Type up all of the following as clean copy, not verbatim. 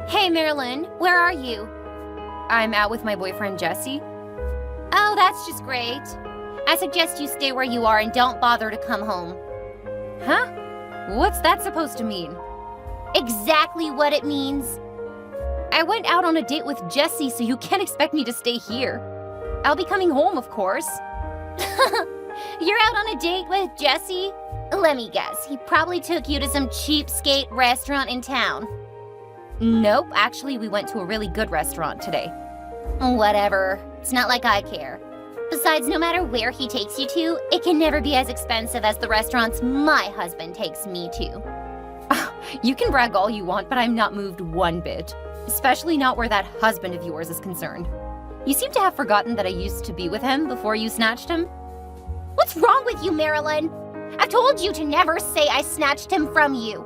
Hey, Marilyn, where are you? I'm out with my boyfriend, Jesse. Oh, that's just great. I suggest you stay where you are and don't bother to come home. Huh? What's that supposed to mean? Exactly what it means. I went out on a date with Jesse, so you can't expect me to stay here. I'll be coming home, of course. You're out on a date with Jesse? Let me guess, he probably took you to some cheapskate restaurant in town. Nope, actually we went to a really good restaurant today. Whatever, it's not like I care. Besides, no matter where he takes you to, it can never be as expensive as the restaurants my husband takes me to. You can brag all you want, but I'm not moved one bit. Especially not where that husband of yours is concerned. You seem to have forgotten that I used to be with him before you snatched him. What's wrong with you, Marilyn? I've told you to never say I snatched him from you.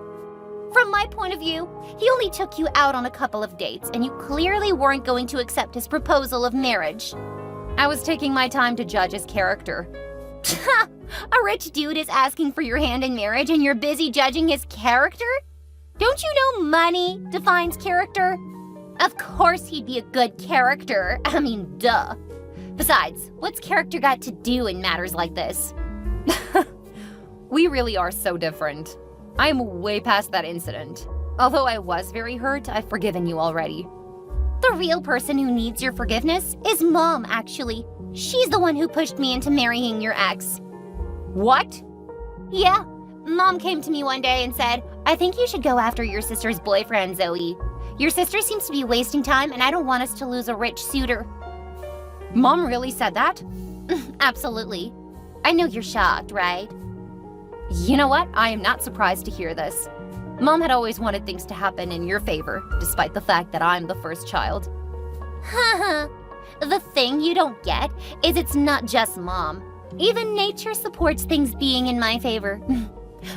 From my point of view, he only took you out on a couple of dates, and you clearly weren't going to accept his proposal of marriage. I was taking my time to judge his character. A rich dude is asking for your hand in marriage, and you're busy judging his character? Don't you know money defines character? Of course he'd be a good character. I mean, duh. Besides, what's character got to do in matters like this? We really are so different. I'm way past that incident. Although I was very hurt, I've forgiven you already. The real person who needs your forgiveness is Mom, actually. She's the one who pushed me into marrying your ex. What? Yeah. Mom came to me one day and said, I think you should go after your sister's boyfriend, Zoe. Your sister seems to be wasting time, and I don't want us to lose a rich suitor. Mom really said that? Absolutely. I know you're shocked, right? You know what? I am not surprised to hear this. Mom had always wanted things to happen in your favor, despite the fact that I'm the first child. Haha. The thing you don't get is it's not just Mom. Even nature supports things being in my favor.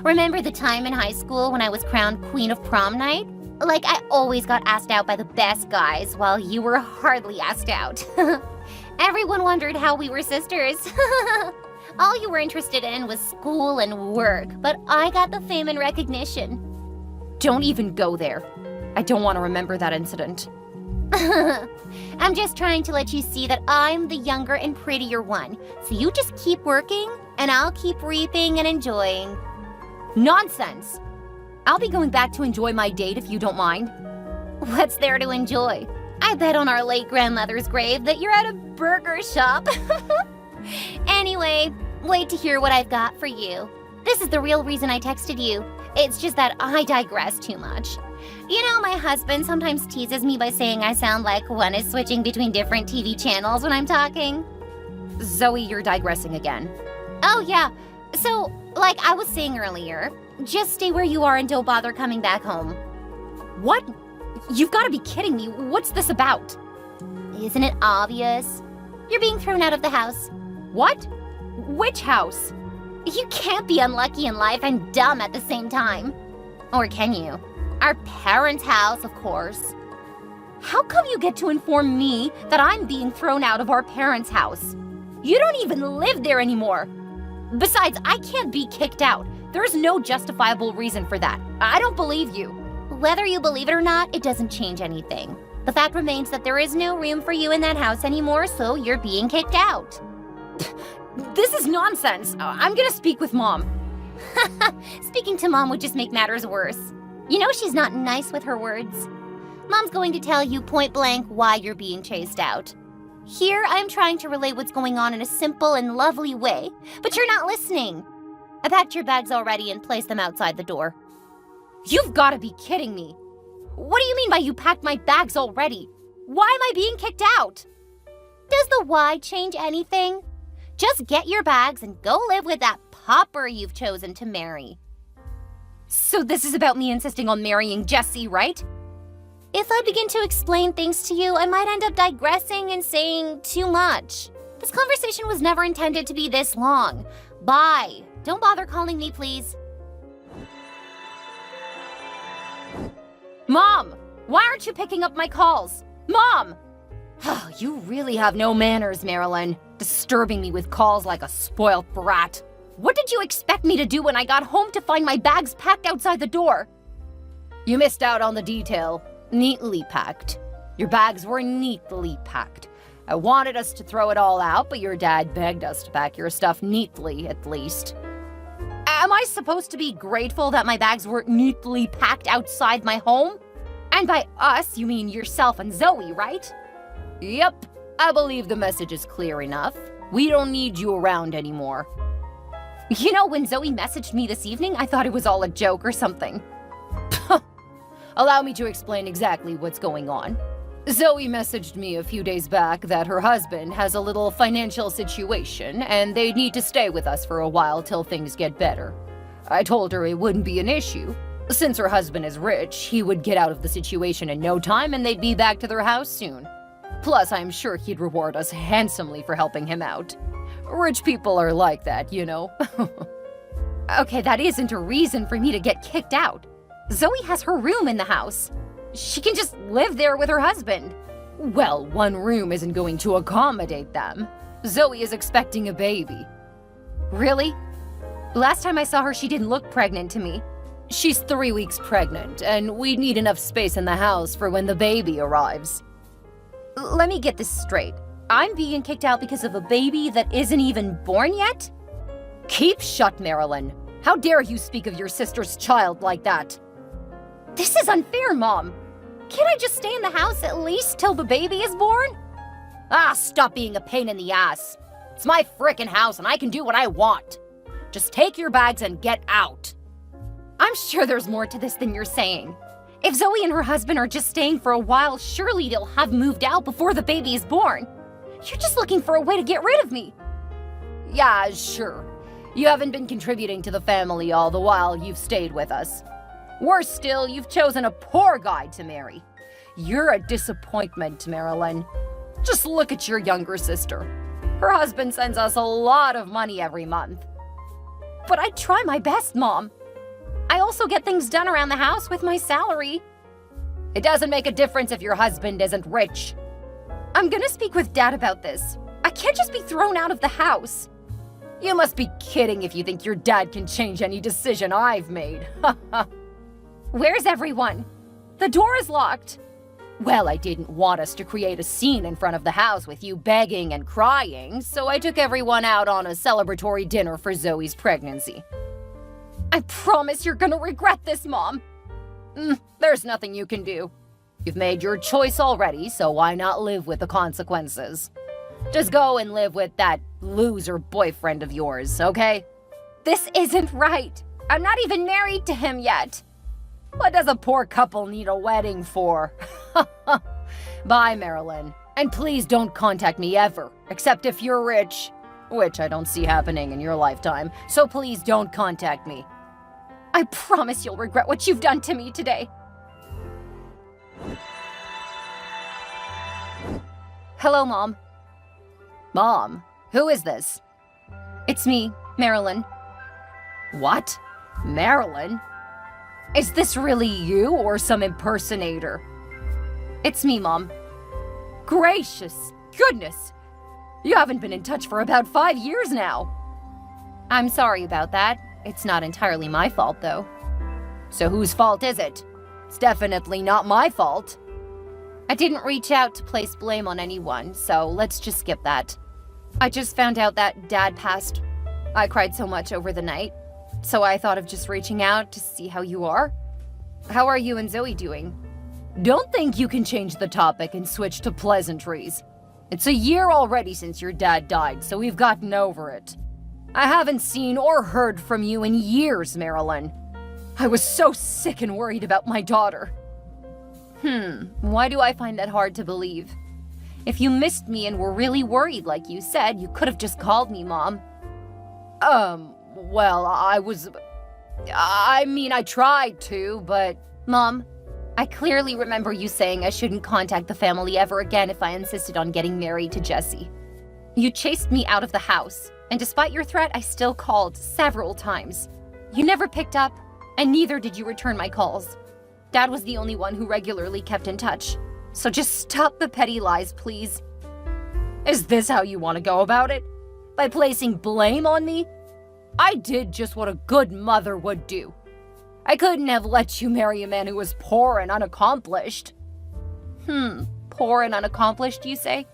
Remember the time in high school when I was crowned Queen of Prom Night? Like, I always got asked out by the best guys, while you were hardly asked out. Everyone wondered how we were sisters. All you were interested in was school and work, but I got the fame and recognition. Don't even go there. I don't want to remember that incident. I'm just trying to let you see that I'm the younger and prettier one, so you just keep working, and I'll keep reaping and enjoying. Nonsense! I'll be going back to enjoy my date if you don't mind. What's there to enjoy? I bet on our late grandmother's grave that you're at a burger shop. Anyway, wait to hear what I've got for you. This is the real reason I texted you. It's just that I digress too much. You know, my husband sometimes teases me by saying I sound like one is switching between different TV channels when I'm talking. Zoe, you're digressing again. Oh, yeah. So, like I was saying earlier, just stay where you are and don't bother coming back home. What? You've got to be kidding me. What's this about? Isn't it obvious? You're being thrown out of the house. What? Which house? You can't be unlucky in life and dumb at the same time. Or can you? Our parents' house, of course. How come you get to inform me that I'm being thrown out of our parents' house? You don't even live there anymore. Besides, I can't be kicked out. There's no justifiable reason for that. I don't believe you. Whether you believe it or not, it doesn't change anything. The fact remains that there is no room for you in that house anymore, so you're being kicked out. This is nonsense. I'm gonna speak with Mom. Speaking to Mom would just make matters worse. You know she's not nice with her words. Mom's going to tell you point blank why you're being chased out. Here, I'm trying to relay what's going on in a simple and lovely way, but you're not listening. I packed your bags already and placed them outside the door. You've got to be kidding me. What do you mean by you packed my bags already? Why am I being kicked out? Does the why change anything? Just get your bags and go live with that pauper you've chosen to marry. So this is about me insisting on marrying Jesse, right? If I begin to explain things to you, I might end up digressing and saying too much. This conversation was never intended to be this long. Bye. Don't bother calling me, please. Mom! Why aren't you picking up my calls? Mom! You really have no manners, Marilyn. Disturbing me with calls like a spoiled brat. What did you expect me to do when I got home to find my bags packed outside the door? You missed out on the detail. Neatly packed. Your bags were neatly packed. I wanted us to throw it all out, but your dad begged us to pack your stuff neatly, at least. Am I supposed to be grateful that my bags were neatly packed outside my home? And by us, you mean yourself and Zoe, right? Yep, I believe the message is clear enough. We don't need you around anymore. You know, when Zoe messaged me this evening, I thought it was all a joke or something. Allow me to explain exactly what's going on. Zoe messaged me a few days back that her husband has a little financial situation and they need to stay with us for a while till things get better. I told her it wouldn't be an issue. Since her husband is rich, he would get out of the situation in no time and they'd be back to their house soon. Plus, I'm sure he'd reward us handsomely for helping him out. Rich people are like that, you know. Okay, that isn't a reason for me to get kicked out. Zoe has her room in the house. She can just live there with her husband. Well, one room isn't going to accommodate them. Zoe is expecting a baby. Really? Last time I saw her, she didn't look pregnant to me. She's 3 weeks pregnant, and we need enough space in the house for when the baby arrives. Let me get this straight. I'm being kicked out because of a baby that isn't even born yet? Keep shut, Marilyn. How dare you speak of your sister's child like that? This is unfair, Mom. Can't I just stay in the house at least till the baby is born? Ah, stop being a pain in the ass. It's my frickin' house and I can do what I want. Just take your bags and get out. I'm sure there's more to this than you're saying. If Zoe and her husband are just staying for a while, surely they'll have moved out before the baby is born. You're just looking for a way to get rid of me. Yeah, sure. You haven't been contributing to the family all the while you've stayed with us. Worse still, you've chosen a poor guy to marry. You're a disappointment, Marilyn. Just look at your younger sister. Her husband sends us a lot of money every month. But I try my best, Mom. I also get things done around the house with my salary. It doesn't make a difference if your husband isn't rich. I'm gonna speak with Dad about this. I can't just be thrown out of the house. You must be kidding if you think your dad can change any decision I've made. Where's everyone? The door is locked. Well, I didn't want us to create a scene in front of the house with you begging and crying, so I took everyone out on a celebratory dinner for Zoe's pregnancy. I promise you're gonna regret this, Mom. There's nothing you can do. You've made your choice already, so why not live with the consequences? Just go and live with that loser boyfriend of yours, okay? This isn't right. I'm not even married to him yet. What does a poor couple need a wedding for? Bye, Marilyn. And please don't contact me ever, except if you're rich, which I don't see happening in your lifetime, so please don't contact me. I promise you'll regret what you've done to me today. Hello, Mom. Mom, who is this? It's me, Marilyn. What? Marilyn? Is this really you or some impersonator? It's me, Mom. Gracious goodness! You haven't been in touch for about 5 years now. I'm sorry about that. It's not entirely my fault, though. So whose fault is it? It's definitely not my fault. I didn't reach out to place blame on anyone, so let's just skip that. I just found out that Dad passed. I cried so much over the night, so I thought of just reaching out to see how you are. How are you and Zoe doing? Don't think you can change the topic and switch to pleasantries. It's a year already since your dad died, so we've gotten over it. I haven't seen or heard from you in years, Marilyn. I was so sick and worried about my daughter. Why do I find that hard to believe? If you missed me and were really worried like you said, you could have just called me, Mom. Well, I tried to, but... Mom, I clearly remember you saying I shouldn't contact the family ever again if I insisted on getting married to Jesse. You chased me out of the house, and despite your threat, I still called several times. You never picked up, and neither did you return my calls. Dad was the only one who regularly kept in touch. So just stop the petty lies, please. Is this how you want to go about it? By placing blame on me? I did just what a good mother would do. I couldn't have let you marry a man who was poor and unaccomplished. Poor and unaccomplished, you say?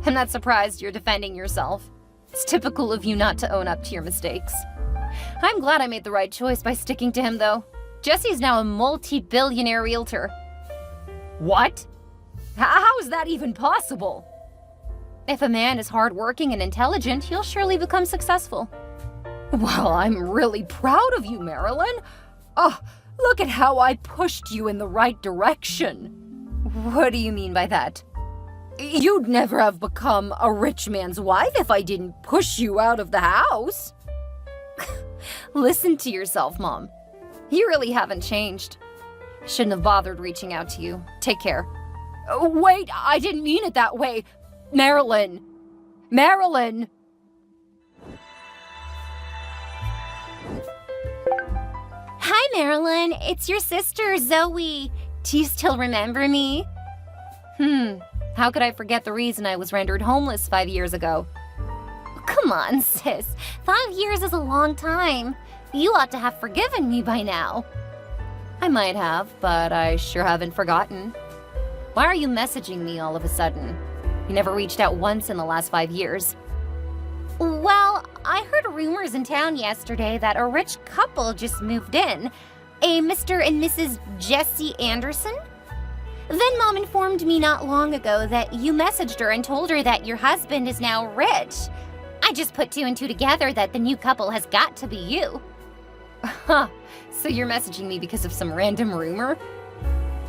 I'm not surprised you're defending yourself. It's typical of you not to own up to your mistakes. I'm glad I made the right choice by sticking to him, though. Jesse's now a multi-billionaire realtor. What? How is that even possible? If a man is hardworking and intelligent, he'll surely become successful. Well, I'm really proud of you, Marilyn. Oh, look at how I pushed you in the right direction. What do you mean by that? You'd never have become a rich man's wife if I didn't push you out of the house. Listen to yourself, Mom. You really haven't changed. Shouldn't have bothered reaching out to you. Take care. Wait, I didn't mean it that way. Marilyn! Marilyn! Hi, Marilyn. It's your sister, Zoe. Do you still remember me? How could I forget the reason I was rendered homeless 5 years ago? Come on, sis. 5 years is a long time. You ought to have forgiven me by now. I might have, but I sure haven't forgotten. Why are you messaging me all of a sudden? You never reached out once in the last 5 years. Well, I heard rumors in town yesterday that a rich couple just moved in. A Mr. and Mrs. Jesse Anderson? Then Mom informed me not long ago that you messaged her and told her that your husband is now rich. I just put 2 and 2 together that the new couple has got to be you. Huh, so you're messaging me because of some random rumor?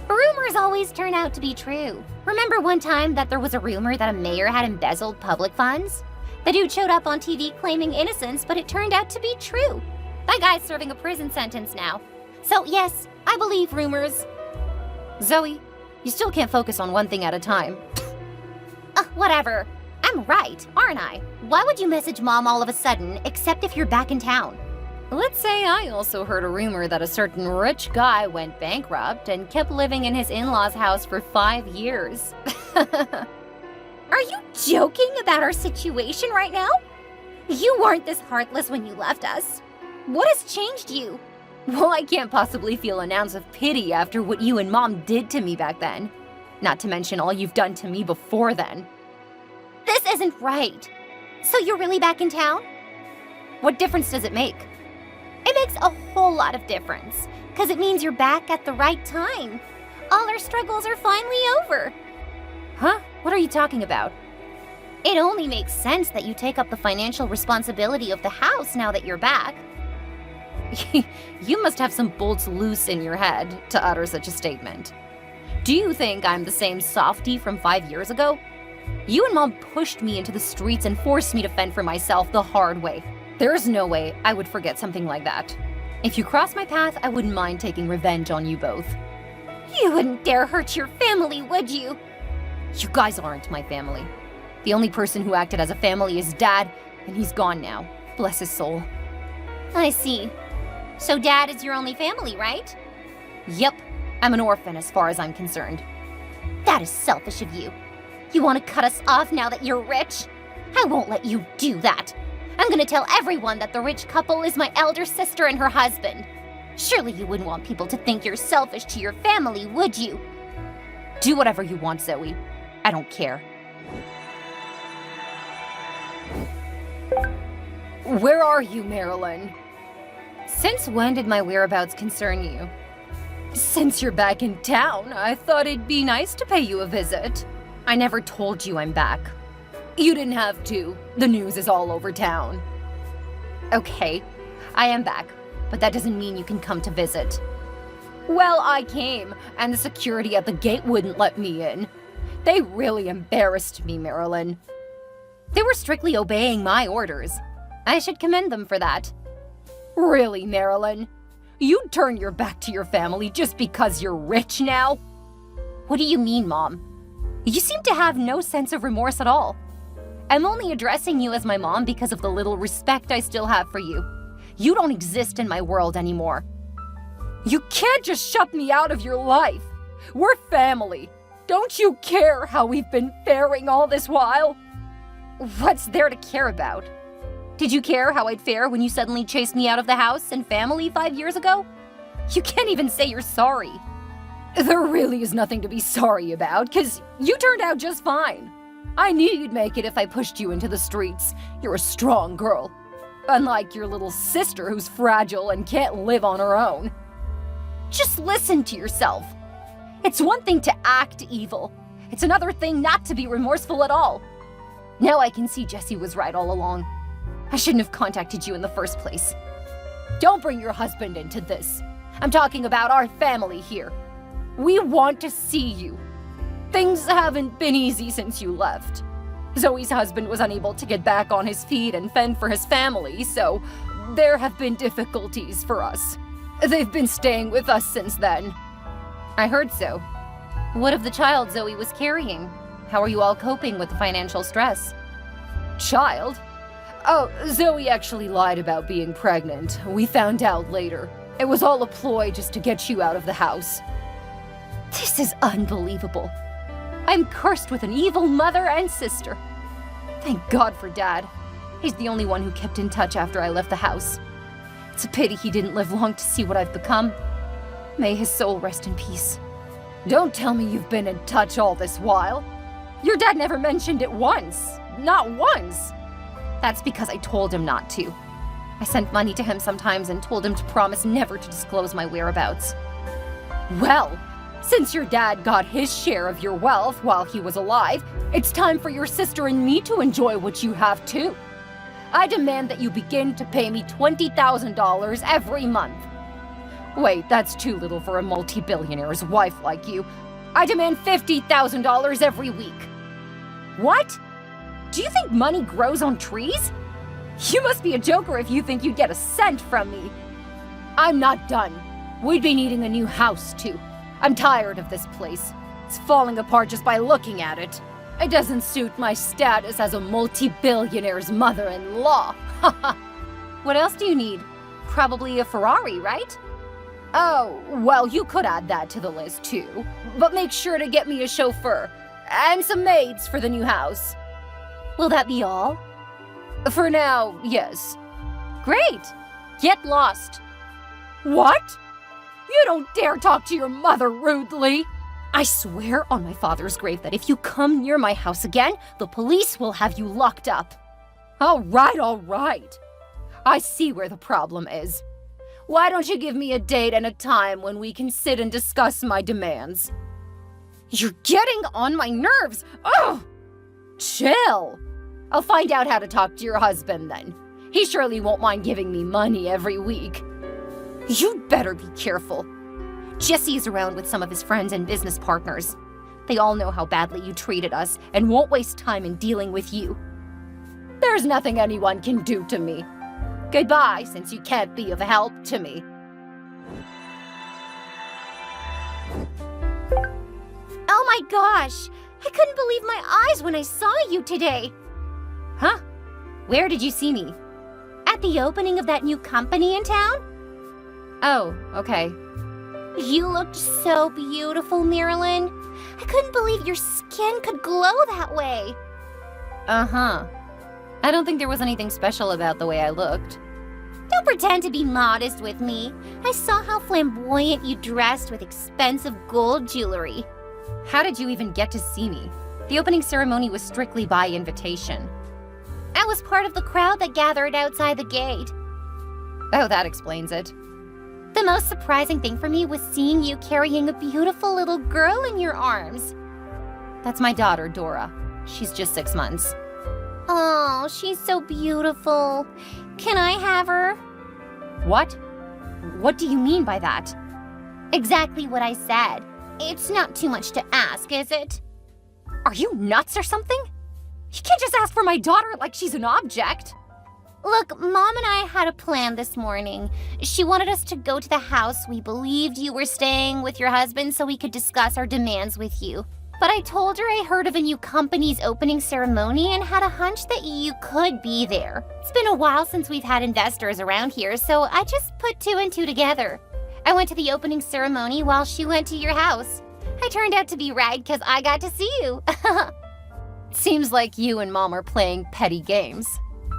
Rumors always turn out to be true. Remember one time that there was a rumor that a mayor had embezzled public funds? The dude showed up on TV claiming innocence, but it turned out to be true. That guy's serving a prison sentence now. So yes, I believe rumors. Zoe, you still can't focus on one thing at a time. Whatever. I'm right, aren't I? Why would you message Mom all of a sudden, except if you're back in town? Let's say I also heard a rumor that a certain rich guy went bankrupt and kept living in his in-laws' house for 5 years. Are you joking about our situation right now? You weren't this heartless when you left us. What has changed you? Well, I can't possibly feel an ounce of pity after what you and Mom did to me back then. Not to mention all you've done to me before then. This isn't right. So you're really back in town? What difference does it make? It makes a whole lot of difference, because it means you're back at the right time. All our struggles are finally over. Huh? What are you talking about? It only makes sense that you take up the financial responsibility of the house now that you're back. You must have some bolts loose in your head to utter such a statement. Do you think I'm the same softie from 5 years ago? You and Mom pushed me into the streets and forced me to fend for myself the hard way. There's no way I would forget something like that. If you cross my path, I wouldn't mind taking revenge on you both. You wouldn't dare hurt your family, would you? You guys aren't my family. The only person who acted as a family is Dad, and he's gone now. Bless his soul. I see. So Dad is your only family, right? Yep. I'm an orphan as far as I'm concerned. That is selfish of you. You want to cut us off now that you're rich? I won't let you do that. I'm gonna tell everyone that the rich couple is my elder sister and her husband. Surely you wouldn't want people to think you're selfish to your family, would you? Do whatever you want, Zoe. I don't care. Where are you, Marilyn? Since when did my whereabouts concern you? Since you're back in town, I thought it'd be nice to pay you a visit. I never told you I'm back. You didn't have to. The news is all over town. Okay, I am back, but that doesn't mean you can come to visit. Well, I came, and the security at the gate wouldn't let me in. They really embarrassed me, Marilyn. They were strictly obeying my orders. I should commend them for that. Really, Marilyn? You'd turn your back to your family just because you're rich now? What do you mean, Mom? You seem to have no sense of remorse at all. I'm only addressing you as my mom because of the little respect I still have for you. You don't exist in my world anymore. You can't just shut me out of your life. We're family. Don't you care how we've been faring all this while? What's there to care about? Did you care how I'd fare when you suddenly chased me out of the house and family 5 years ago? You can't even say you're sorry. There really is nothing to be sorry about, 'cause you turned out just fine. I knew you'd make it if I pushed you into the streets. You're a strong girl. Unlike your little sister who's fragile and can't live on her own. Just listen to yourself. It's one thing to act evil. It's another thing not to be remorseful at all. Now I can see Jesse was right all along. I shouldn't have contacted you in the first place. Don't bring your husband into this. I'm talking about our family here. We want to see you. Things haven't been easy since you left. Zoe's husband was unable to get back on his feet and fend for his family, so there have been difficulties for us. They've been staying with us since then. I heard so. What of the child Zoe was carrying? How are you all coping with the financial stress? Child? Oh, Zoe actually lied about being pregnant. We found out later. It was all a ploy just to get you out of the house. This is unbelievable. I'm cursed with an evil mother and sister. Thank God for Dad. He's the only one who kept in touch after I left the house. It's a pity he didn't live long to see what I've become. May his soul rest in peace. Don't tell me you've been in touch all this while. Your dad never mentioned it once. Not once. That's because I told him not to. I sent money to him sometimes and told him to promise never to disclose my whereabouts. Well, since your dad got his share of your wealth while he was alive, it's time for your sister and me to enjoy what you have too. I demand that you begin to pay me $20,000 every month. Wait, that's too little for a multi-billionaire's wife like you. I demand $50,000 every week. What? Do you think money grows on trees? You must be a joker if you think you'd get a cent from me. I'm not done. We'd be needing a new house, too. I'm tired of this place. It's falling apart just by looking at it. It doesn't suit my status as a multi-billionaire's mother-in-law. What else do you need? Probably a Ferrari, right? Oh, well, you could add that to the list, too. But make sure to get me a chauffeur. And some maids for the new house. Will that be all? For now, yes. Great! Get lost. What? You don't dare talk to your mother rudely! I swear on my father's grave that if you come near my house again, the police will have you locked up. All right. I see where the problem is. Why don't you give me a date and a time when we can sit and discuss my demands? You're getting on my nerves! Ugh! Chill! I'll find out how to talk to your husband then. He surely won't mind giving me money every week. You'd better be careful. Jesse's around with some of his friends and business partners. They all know how badly you treated us and won't waste time in dealing with you. There's nothing anyone can do to me. Goodbye, since you can't be of help to me. Oh my gosh! I couldn't believe my eyes when I saw you today. Huh? Where did you see me? At the opening of that new company in town? Oh, okay. You looked so beautiful, Marilyn. I couldn't believe your skin could glow that way. Uh-huh. I don't think there was anything special about the way I looked. Don't pretend to be modest with me. I saw how flamboyant you dressed with expensive gold jewelry. How did you even get to see me? The opening ceremony was strictly by invitation. I was part of the crowd that gathered outside the gate. Oh, that explains it. The most surprising thing for me was seeing you carrying a beautiful little girl in your arms. That's my daughter, Dora. She's just 6 months. Oh, she's so beautiful. Can I have her? What? What do you mean by that? Exactly what I said. It's not too much to ask, is it? Are you nuts or something? You can't just ask for my daughter like she's an object. Look, Mom and I had a plan this morning. She wanted us to go to the house we believed you were staying with your husband so we could discuss our demands with you. But I told her I heard of a new company's opening ceremony and had a hunch that you could be there. It's been a while since we've had investors around here, so I just put 2 and 2 together. I went to the opening ceremony while she went to your house. I turned out to be right because I got to see you. Seems like you and Mom are playing petty games.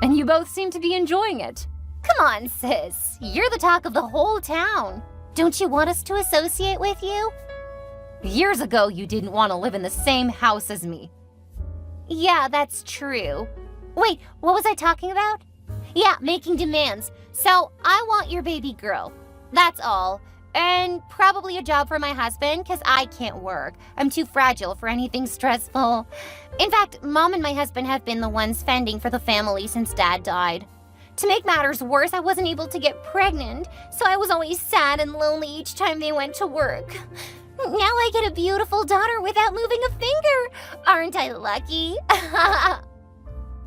And you both seem to be enjoying it. Come on, sis. You're the talk of the whole town. Don't you want us to associate with you? Years ago, you didn't want to live in the same house as me. Yeah, that's true. Wait, what was I talking about? Yeah, making demands. So, I want your baby girl. That's all. And probably a job for my husband, because I can't work. I'm too fragile for anything stressful. In fact, Mom and my husband have been the ones fending for the family since Dad died. To make matters worse, I wasn't able to get pregnant, so I was always sad and lonely each time they went to work. Now I get a beautiful daughter without moving a finger. Aren't I lucky?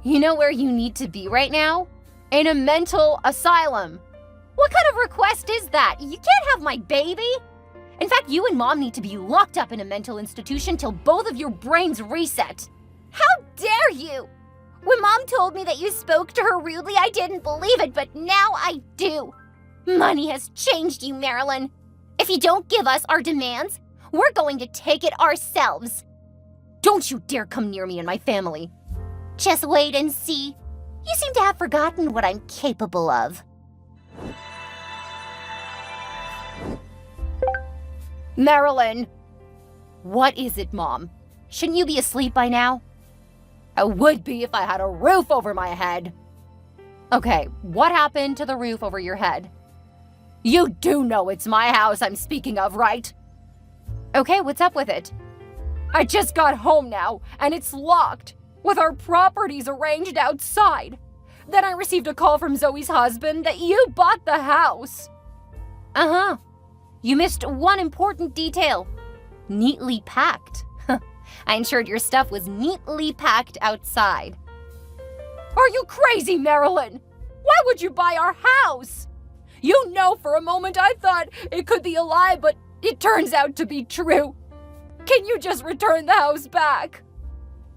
You know where you need to be right now? In a mental asylum. What kind of request is that? You can't have my baby. In fact, you and Mom need to be locked up in a mental institution till both of your brains reset. How dare you! When Mom told me that you spoke to her rudely, I didn't believe it, but now I do. Money has changed you, Marilyn. If you don't give us our demands, we're going to take it ourselves. Don't you dare come near me and my family. Just wait and see. You seem to have forgotten what I'm capable of. Marilyn! What is it, Mom? Shouldn't you be asleep by now? I would be if I had a roof over my head. Okay, what happened to the roof over your head? You do know it's my house I'm speaking of, right? Okay, what's up with it? I just got home now, and it's locked, with our properties arranged outside. Then I received a call from Zoe's husband that you bought the house. Uh-huh. You missed one important detail. Neatly packed. I ensured your stuff was neatly packed outside. Are you crazy, Marilyn? Why would you buy our house? You know, for a moment I thought it could be a lie, but it turns out to be true. Can you just return the house back?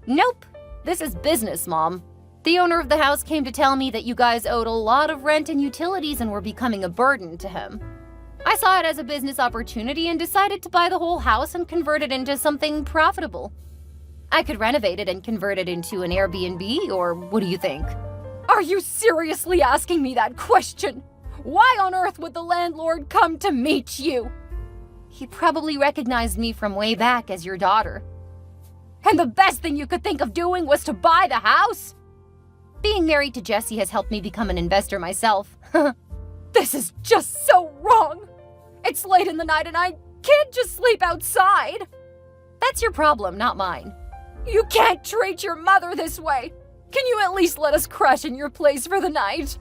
Nope. This is business, Mom. The owner of the house came to tell me that you guys owed a lot of rent and utilities and were becoming a burden to him. I saw it as a business opportunity and decided to buy the whole house and convert it into something profitable. I could renovate it and convert it into an Airbnb, or what do you think? Are you seriously asking me that question? Why on earth would the landlord come to meet you? He probably recognized me from way back as your daughter. And the best thing you could think of doing was to buy the house? Being married to Jesse has helped me become an investor myself. This is just so wrong. It's late in the night and I can't just sleep outside. That's your problem, not mine. You can't treat your mother this way. Can you at least let us crash in your place for the night?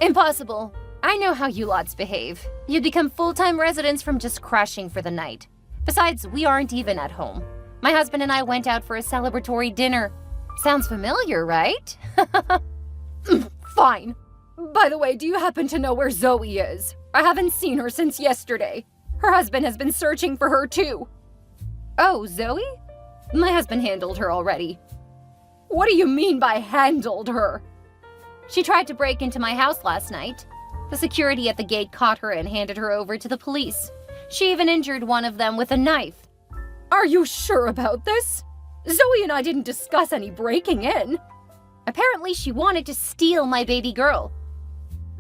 Impossible. I know how you lots behave. You become full-time residents from just crashing for the night. Besides, we aren't even at home. My husband and I went out for a celebratory dinner. Sounds familiar, right? Fine. By the way, do you happen to know where Zoe is? I haven't seen her since yesterday. Her husband has been searching for her too. Oh, Zoe? My husband handled her already. What do you mean by handled her? She tried to break into my house last night. The security at the gate caught her and handed her over to the police. She even injured one of them with a knife. Are you sure about this? Zoe and I didn't discuss any breaking in. Apparently she wanted to steal my baby girl.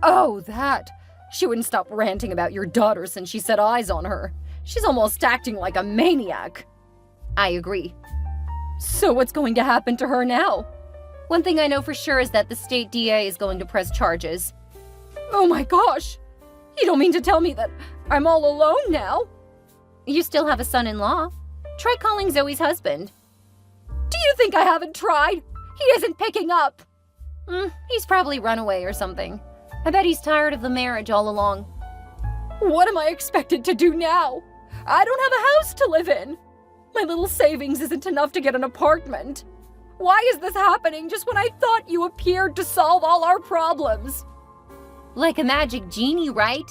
Oh, that. She wouldn't stop ranting about your daughter since she set eyes on her. She's almost acting like a maniac. I agree. So what's going to happen to her now? One thing I know for sure is that the state DA is going to press charges. Oh my gosh! You don't mean to tell me that I'm all alone now? You still have a son-in-law. Try calling Zoe's husband. Do you think I haven't tried? He isn't picking up. He's probably run away or something. I bet he's tired of the marriage all along. What am I expected to do now? I don't have a house to live in. My little savings isn't enough to get an apartment. Why is this happening just when I thought you appeared to solve all our problems? Like a magic genie, right?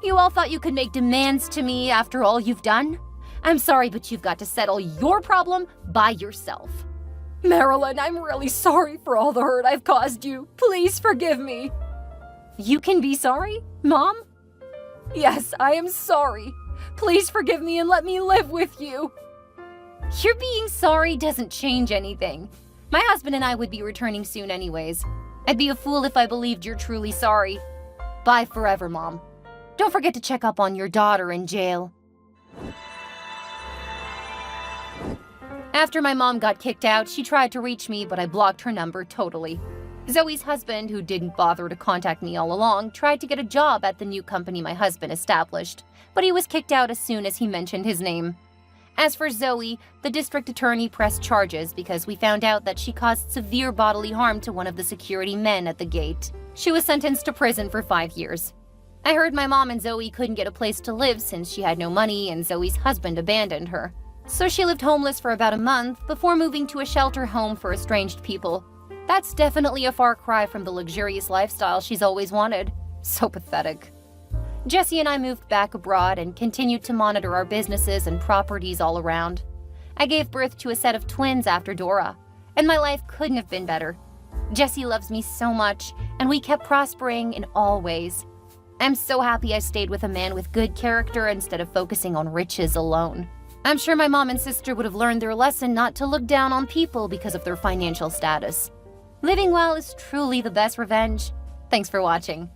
You all thought you could make demands to me after all you've done? I'm sorry, but you've got to settle your problem by yourself. Marilyn, I'm really sorry for all the hurt I've caused you. Please forgive me. You can be sorry, Mom? Yes, I am sorry. Please forgive me and let me live with you. Your being sorry doesn't change anything. My husband and I would be returning soon anyways. I'd be a fool if I believed you're truly sorry. Bye forever, Mom. Don't forget to check up on your daughter in jail. After my mom got kicked out, she tried to reach me, but I blocked her number totally. Zoe's husband, who didn't bother to contact me all along, tried to get a job at the new company my husband established, but he was kicked out as soon as he mentioned his name. As for Zoe, the district attorney pressed charges because we found out that she caused severe bodily harm to one of the security men at the gate. She was sentenced to prison for 5 years. I heard my mom and Zoe couldn't get a place to live since she had no money and Zoe's husband abandoned her. So she lived homeless for about a month before moving to a shelter home for estranged people. That's definitely a far cry from the luxurious lifestyle she's always wanted. So pathetic. Jesse and I moved back abroad and continued to monitor our businesses and properties all around. I gave birth to a set of twins after Dora, and my life couldn't have been better. Jesse loves me so much, and we kept prospering in all ways. I'm so happy I stayed with a man with good character instead of focusing on riches alone. I'm sure my mom and sister would have learned their lesson not to look down on people because of their financial status. Living well is truly the best revenge. Thanks for watching.